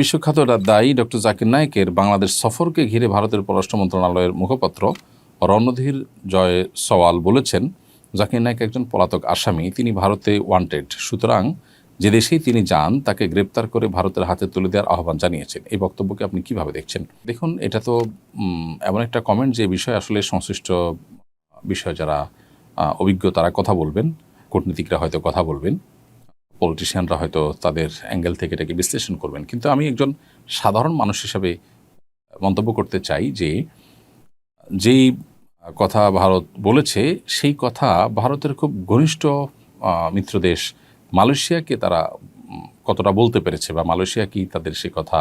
বিশ্বখ্যাত দায়ী ডক্টর জাকির নায়েকের বাংলাদেশ সফরকে ঘিরে ভারতের পররাষ্ট্র মন্ত্রণালয়ের মুখপাত্র রণধীর জয় সওয়াল বলেছেন, জাকির নায়েক একজন পলাতক আসামি, তিনি ভারতে ওয়ান্টেড, সুতরাং যে দেশেই তিনি যান তাকে গ্রেপ্তার করে ভারতের হাতে তুলে দেওয়ার আহ্বান জানিয়েছেন। এই বক্তব্যকে আপনি কিভাবে দেখছেন? দেখুন, এটা তো এমন একটা কমেন্ট যে বিষয়ে আসলে সংশ্লিষ্ট বিষয় যারা অভিজ্ঞ তারা কথা বলবেন, কূটনীতিকরা হয়তো কথা বলবেন, পলিটিশিয়ানরা হয়তো তাদের অ্যাঙ্গেল থেকে এটাকে বিশ্লেষণ করবেন। কিন্তু আমি একজন সাধারণ মানুষ হিসাবে মন্তব্য করতে চাই যে যেই কথা ভারত বলেছে সেই কথা ভারতের খুব ঘনিষ্ঠ মিত্রদেশ মালয়েশিয়াকে তারা কতটা বলতে পেরেছে, বা মালয়েশিয়া কি তাদের সে কথা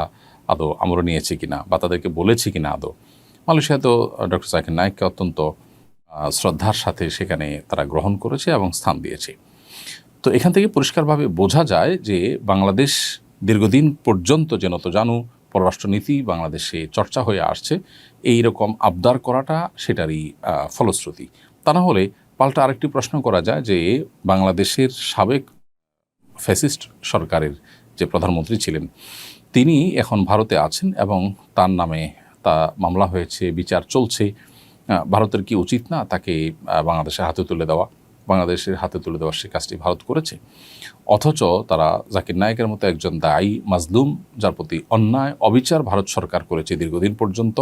আদৌ আমলে নিয়েছে কিনা বা তাদেরকে বলেছে কিনা আদৌ। মালয়েশিয়া তো ডক্টর জাকির নায়েককে অত্যন্ত শ্রদ্ধার সাথে সেখানে তারা গ্রহণ করেছে এবং স্থান দিয়েছে। তো এখান থেকে পরিষ্কারভাবে বোঝা যায় যে বাংলাদেশ দীর্ঘদিন পর্যন্ত যে নতজানু পররাষ্ট্রনীতি বাংলাদেশে চর্চা হয়ে আসছে, এই রকম আবদার করাটা সেটারই ফলশ্রুতি। তা না হলে পাল্টা আরেকটি প্রশ্ন করা যায় যে বাংলাদেশের সাবেক ফ্যাসিস্ট সরকারের যে প্রধানমন্ত্রী ছিলেন তিনি এখন ভারতে আছেন এবং তার নামে তা মামলা হয়েছে, বিচার চলছে। ভারতের কি উচিত না তাকে বাংলাদেশের হাতে তুলে দেওয়া? বাংলাদেশের হাতে তুলে দেওয়ার সে কাজটি ভারত করেছে, অথচ তারা জাকির নায়েকের মতো একজন দায়ী মাজলুম, যার প্রতি অন্যায় অবিচার ভারত সরকার করেছে দীর্ঘদিন পর্যন্ত,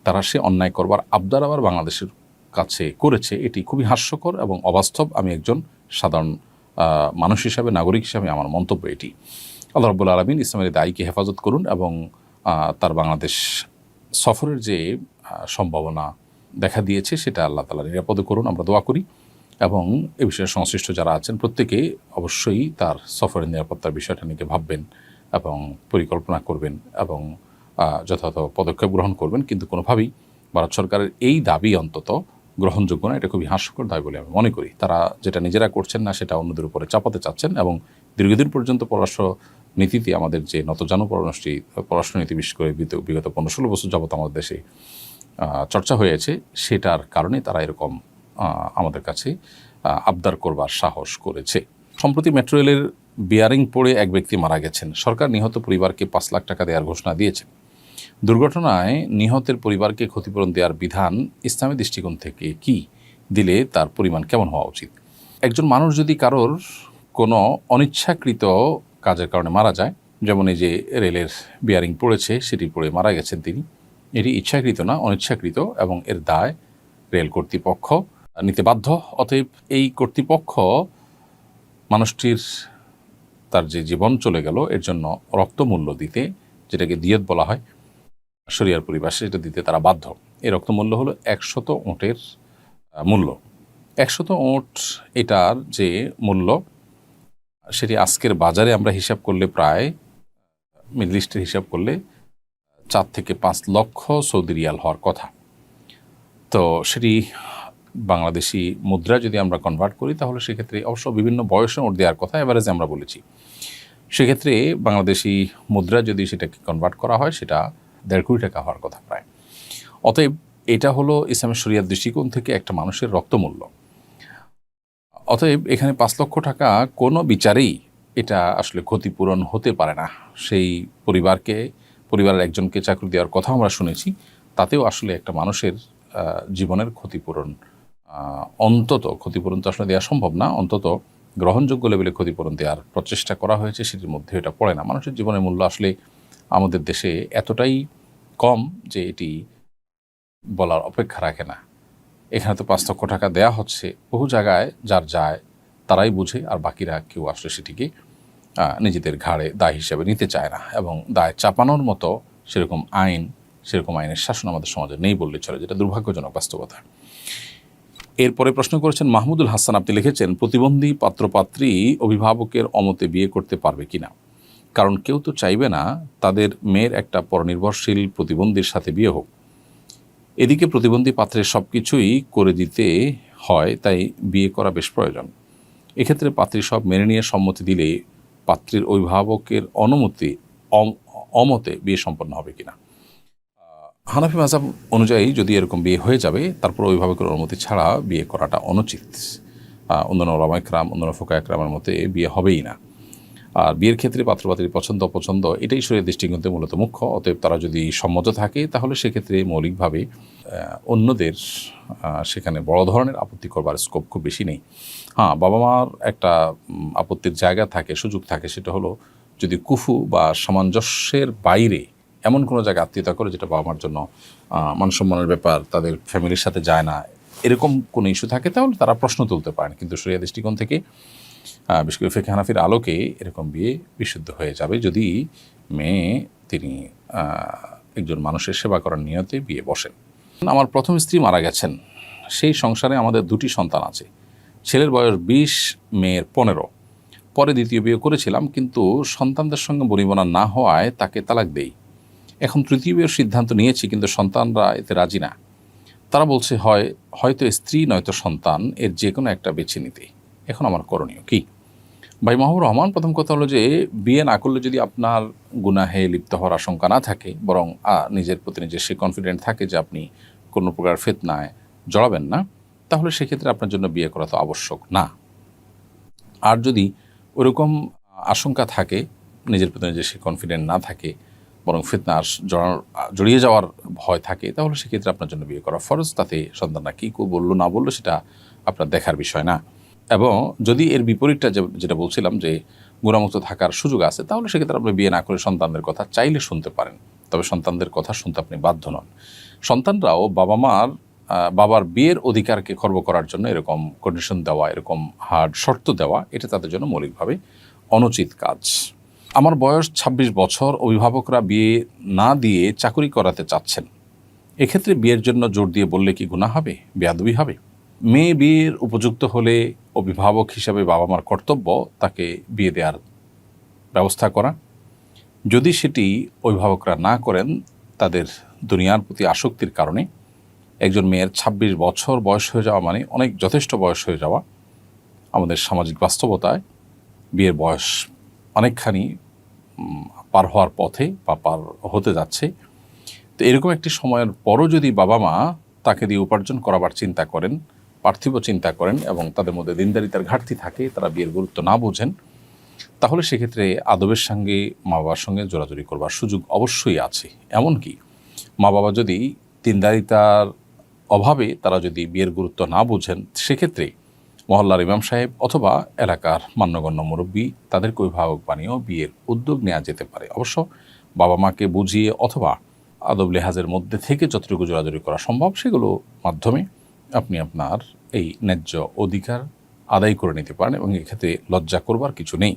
তারা সে অন্যায় করবার আবদার আবার বাংলাদেশের কাছে করেছে। এটি খুবই হাস্যকর এবং অবাস্তব। আমি একজন সাধারণ মানুষ হিসাবে, নাগরিক হিসাবে আমার মন্তব্য এটি। আল্লাহ রাব্বুল আলামিন ইসলামের দায়ীকে হেফাজত করুন এবং তার বাংলাদেশ সফরের যে সম্ভাবনা দেখা দিয়েছে সেটা আল্লাহ তাআলা নিরাপদ করুন, আমরা দোয়া করি। এবং এ বিষয়ে সংশ্লিষ্ট যারা আছেন প্রত্যেকে অবশ্যই তার সফরের নিরাপত্তার বিষয়টা নিয়ে ভাববেন এবং পরিকল্পনা করবেন এবং যথাযথ পদক্ষেপ গ্রহণ করবেন। কিন্তু কোনোভাবেই ভারত সরকারের এই দাবি অন্তত গ্রহণযোগ্য না। এটা খুবই হাস্যকর দাবি বলে আমি মনে করি। তারা যেটা নিজেরা করছেন না সেটা অন্যদের উপরে চাপাতে চাচ্ছেন এবং দীর্ঘদিন পর্যন্ত পররাষ্ট্র নীতিতে আমাদের যে নতজানু পররাষ্ট্রনীতি, বিশেষ করে বিগত 15-16 বছর যাবত আমাদের দেশে চর্চা হয়েছে, সেটার কারণে তারা এরকম আমাদের কাছে আবদার করবার সাহস করেছে। সম্প্রতি মেট্রো রেলের বিয়ারিং পড়ে এক ব্যক্তি মারা গেছেন। সরকার নিহত পরিবারকে 5 লাখ টাকা দেওয়ার ঘোষণা দিয়েছে। দুর্ঘটনায় নিহতের পরিবারকে ক্ষতিপূরণ দেওয়ার বিধান ইসলামী দৃষ্টিকোণ থেকে কি, দিলে তার পরিমাণ কেমন হওয়া উচিত? একজন মানুষ যদি কারোর কোনো অনিচ্ছাকৃত কাজের কারণে মারা যায়, যেমন এই যে রেলের বিয়ারিং পড়েছে সেটি পড়ে মারা গেছেন তিনি, এটি ইচ্ছাকৃত না, অনিচ্ছাকৃত, এবং এর দায় রেল কর্তৃপক্ষ নিতে বাধ্য। অতএব এই কর্তৃপক্ষ মানুষটির তার যে জীবন চলে গেল এর জন্য রক্তমূল্য দিতে, যেটাকে দিয়ত বলা হয় শরিয়ার পরিভাষায়, সেটা দিতে তারা বাধ্য। এই রক্তমূল্য হলো 100 ওঁটের মূল্য। 100 ওঁট এটার যে মূল্য সেটি আজকের বাজারে আমরা হিসাব করলে প্রায় মিডল ইস্টের হিসাব করলে 4 থেকে 5 লক্ষ সৌদি রিয়াল হওয়ার কথা। তো সেটি বাংলাদেশি মুদ্রা যদি আমরা কনভার্ট করি তাহলে সেক্ষেত্রে অবশ্য বিভিন্ন বয়সে ওট দেওয়ার কথা এভারেজে আমরা বলেছি, সেক্ষেত্রে বাংলাদেশি মুদ্রা যদি সেটাকে কনভার্ট করা হয় সেটা 1.5 কোটি টাকা হওয়ার কথা প্রায়। অতএব এটা হলো ইসলামের শরিয়ার দৃষ্টিকোণ থেকে একটা মানুষের রক্তমূল্য। অতএব এখানে 5 লক্ষ টাকা কোনো বিচারেই এটা আসলে ক্ষতিপূরণ হতে পারে না। সেই পরিবারের একজনকে চাকরি দেওয়ার কথা আমরা শুনেছি, তাতেও আসলে একটা মানুষের জীবনের ক্ষতিপূরণ ক্ষতিপূরণ তো আসলে দেওয়া সম্ভব না, অন্তত গ্রহণযোগ্য লেভেলে ক্ষতিপূরণ দেওয়ার প্রচেষ্টা করা হয়েছে, সেটির মধ্যে এটা পড়ে না। মানুষের জীবনের মূল্য আসলে আমাদের দেশে এতটাই কম যে এটি বলার অপেক্ষা রাখে না। এখানে তো 5 লক্ষ টাকা দেওয়া হচ্ছে, বহু জায়গায় যার যায় তারাই বুঝে, আর বাকিরা কেউ আসলে সেটিকে নিজেদের ঘাড়ে দায় হিসেবে নিতে চায় না, এবং দায় চাপানোর মতো সেরকম আইনের শাসন আমাদের সমাজে নেই বললে চলে, যেটা দুর্ভাগ্যজনক বাস্তবতা। এরপরে প্রশ্ন করেছেন মাহমুদুল হাসান, আপনি লিখেছেন, প্রতিবন্ধী পাত্রপাত্রী অভিভাবকের অমতে বিয়ে করতে পারবে কিনা? কারণ কেউ তো চাইবে না তাদের মেয়ের একটা পরনির্ভরশীল প্রতিবন্ধীর সাথে বিয়ে হোক। এদিকে প্রতিবন্ধী পাত্রের সব কিছুই করে দিতে হয়, তাই বিয়ে করা বেশ প্রয়োজন। এক্ষেত্রে পাত্রী সব মেনে নিয়ে সম্মতি দিলে পাত্রীর অভিভাবকের অমতে বিয়ে সম্পন্ন হবে কিনা? হানাফি মাযহাব অনুযায়ী যদি এরকম বিয়ে হয়ে যাবে, তারপর অভিভাবকের অনুমতি ছাড়া বিয়ে করাটা অনুচিত। অন্যান্য ওলামা ইকরাম, অন্যান্য ফুকাহা ইকরামের মতে বিয়ে হবেই না। আর বিয়ের ক্ষেত্রে পাত্রপাত্রীর পছন্দ অপছন্দ এটাই শরীয়তের দৃষ্টিকোণ মূলত মুখ্য। অতএব তারা যদি সম্মত থাকে তাহলে সেক্ষেত্রে মৌলিকভাবে অন্যদের সেখানে বড় ধরনের আপত্তি করবার স্কোপ খুব বেশি নেই। হ্যাঁ, বাবা মার একটা আপত্তির জায়গা থাকে, সুযোগ থাকে, সেটা হলো যদি কুফু বা সামঞ্জস্যের বাইরে এমন কোনো জায়গায় আত্মীয়তা করে যেটা বাবা মার জন্য মানসম্মানের ব্যাপার, তাদের ফ্যামিলির সাথে যায় না, এরকম কোনো ইস্যু থাকে তাহলে তারা প্রশ্ন তুলতে পারেন। কিন্তু শরিয়া দৃষ্টিকোণ থেকে বিশেষ করে ফিকহে হানাফির আলোকে এরকম বিয়ে বিশুদ্ধ হয়ে যাবে যদি মেয়ে তিনি একজন মানুষের সেবা করার নিয়তে বিয়ে বসেন। আমার প্রথম স্ত্রী মারা গেছেন, সেই সংসারে আমাদের 2টি সন্তান আছে। ছেলের বয়স 20, মেয়ের 15। পরে দ্বিতীয় বিয়ে করেছিলাম, কিন্তু সন্তানদের সঙ্গে বনিবনা না হওয়ায় তাকে তালাক দেই। এখন তৃতীয় বিয়ের সিদ্ধান্ত নিয়েছি, কিন্তু সন্তানরা এতে রাজি না। তারা বলছে হয়তো স্ত্রী নয়তো সন্তান, এর যে কোনো একটা বেছে নিতে। এখন আমার করণীয় কি? ভাই মাহবুব রহমান, প্রথম কথা হলো যে বিয়ে না করলে যদি আপনার গুনাহে লিপ্ত হওয়ার আশঙ্কা না থাকে, বরং নিজের প্রতি নিজের সে কনফিডেন্ট থাকে যে আপনি কোনো প্রকার ফিতনায় জড়াবেন না, তাহলে সেক্ষেত্রে আপনার জন্য বিয়ে করা তো আবশ্যক না। আর যদি ওরকম আশঙ্কা থাকে, নিজের প্রতি নিজের সে কনফিডেন্ট না থাকে, বরং ফিতনা জড়িয়ে যাওয়ার ভয় থাকে, তাহলে সেক্ষেত্রে আপনার জন্য বিয়ে করা ফরজ। তাতে সন্তানরা কী বললো না বললো সেটা আপনার দেখার বিষয় না। এবং যদি এর বিপরীতটা যেটা বলছিলাম যে গুণামুক্ত থাকার সুযোগ আছে, তাহলে সেক্ষেত্রে আপনি বিয়ে না করে সন্তানদের কথা চাইলে শুনতে পারেন, তবে সন্তানদের কথা শুনতে আপনি বাধ্য নন। সন্তানরাও বাবার বিয়ের অধিকারকে খর্ব করার জন্য এরকম কন্ডিশন দেওয়া, এরকম হার্ড শর্ত দেওয়া, এটা তাদের জন্য মৌলিকভাবে অনুচিত কাজ। আমার বয়স 26 বছর, অভিভাবকরা বিয়ে না দিয়ে চাকরি করাতে চাচ্ছেন। এক্ষেত্রে বিয়ের জন্য জোর দিয়ে বললে কি গুনাহ হবে, বেয়াদবি হবে? মেয়ে বিয়ের উপযুক্ত হলে অভিভাবক হিসাবে বাবা মার কর্তব্য তাকে বিয়ে দেওয়ার ব্যবস্থা করা। যদি সেটি অভিভাবকরা না করেন, তাদের দুনিয়ার প্রতি আসক্তির কারণে, একজন মেয়ের 26 বছর বয়স হয়ে যাওয়া মানে অনেক যথেষ্ট বয়স হয়ে যাওয়া। আমাদের সামাজিক বাস্তবতায় বিয়ের বয়স অনেকখানি পার হওয়ার পথে বা পার হতে যাচ্ছে। তো এরকম একটি সময়ের পরও যদি বাবা মা তাকে দিয়ে উপার্জন করাবার চিন্তা করেন, পার্থিব চিন্তা করেন, এবং তাদের মধ্যে দিনদারিতার ঘাটতি থাকে, তারা বিয়ের গুরুত্ব না বোঝেন, তাহলে সেক্ষেত্রে আদবের সঙ্গে মা বাবার সঙ্গে জোরাজুরি করবার সুযোগ অবশ্যই আছে। এমনকি মা বাবা যদি দিনদারিতার অভাবে তারা যদি বিয়ের গুরুত্ব না বোঝেন, সেক্ষেত্রে মহল্লার ইমাম সাহেব অথবা এলাকার মান্যগণ্য মুরব্বী তাদেরকে অভিভাবক বানিয়েও বিয়ের উদ্যোগ নেওয়া যেতে পারে। অবশ্য বাবা মাকে বুঝিয়ে অথবা আদব লেহাজের মধ্যে থেকে যতটুকু জোরাজুরি করা সম্ভব, সেগুলো মাধ্যমে আপনি আপনার এই ন্যায্য অধিকার আদায় করে নিতে পারেন, এবং এক্ষেত্রে লজ্জা করবার কিছু নেই।